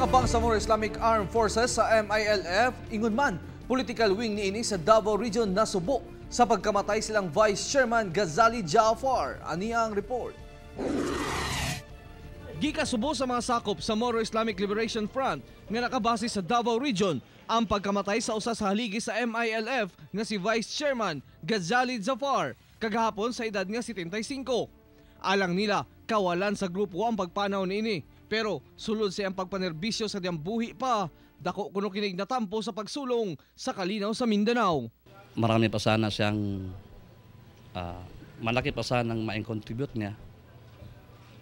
mga Bangsamoro Islamic Armed Forces sa MILF, ingon man, political wing niini sa Davao Region nasubo sa pagkamatay silang Vice Chairman Ghazali Jaafar. Ani ang report. Gikasubo sa mga sakop sa Moro Islamic Liberation Front nga nakabase sa Davao Region ang pagkamatay sa usa sa haligi sa MILF nga si Vice Chairman Ghazali Jaafar kagahapon sa edad nga 75. Alang nila, kawalan sa grupo ang pagpanaw niini. Pero sulod siya ang pagpanerbisyo sa diyang buhi pa, dako kuno kinig natampo sa pagsulong sa kalinaw sa Mindanao. Marami pa sana siyang, malaki pa sana ang ma-contribute niya.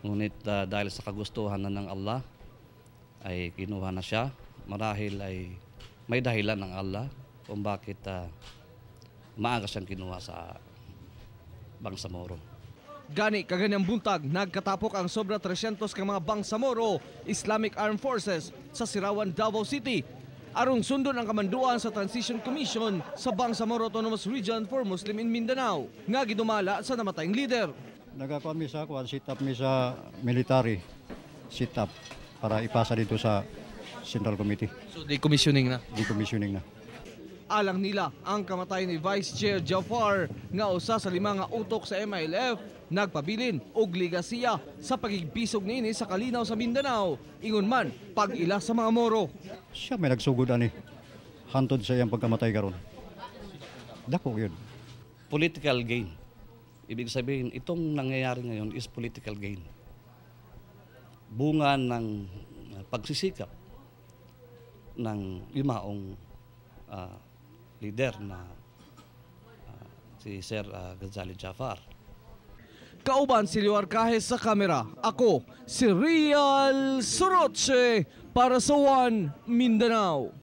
Ngunit dahil sa kagustuhan na ng Allah, ay kinuha na siya. Marahil ay may dahilan ng Allah kung bakit maaga siyang kinuha sa Bangsamoro. Gani kaganyang buntag, nagkatapok ang sobra 300 ka mga Bangsamoro Islamic Armed Forces sa Sirawan, Davao City. Arong sundon ang kamanduan sa Transition Commission sa Bangsamoro Autonomous Region for Muslim in Mindanao nga gidumala sa namatayng leader. Nagakuan mi sa sit-up mi sa military sit-up para ipasa dito sa Central Committee. So decommissioning na? Decommissioning na. Alang nila ang kamatay ni Vice Chair Jaafar nga usa sa 5 nga utok sa MILF nagpabilin og ligasiya sa pagigpisog niini sa kalinaw sa Mindanao, ingon man pag-ila sa mga Moro. Siya may nagsugod ani hantod sa iyang pagkamatay karon. Dako yun. Political gain. Ibig sabihin, itong nangyayari ngayon is political gain. Bunga ng pagsisikap ng limaong leader na si Sir Ghazali Jaafar. Kauban si Liwar Kahes sa kamera. Ako, si Real Soroche para sa One Mindanao.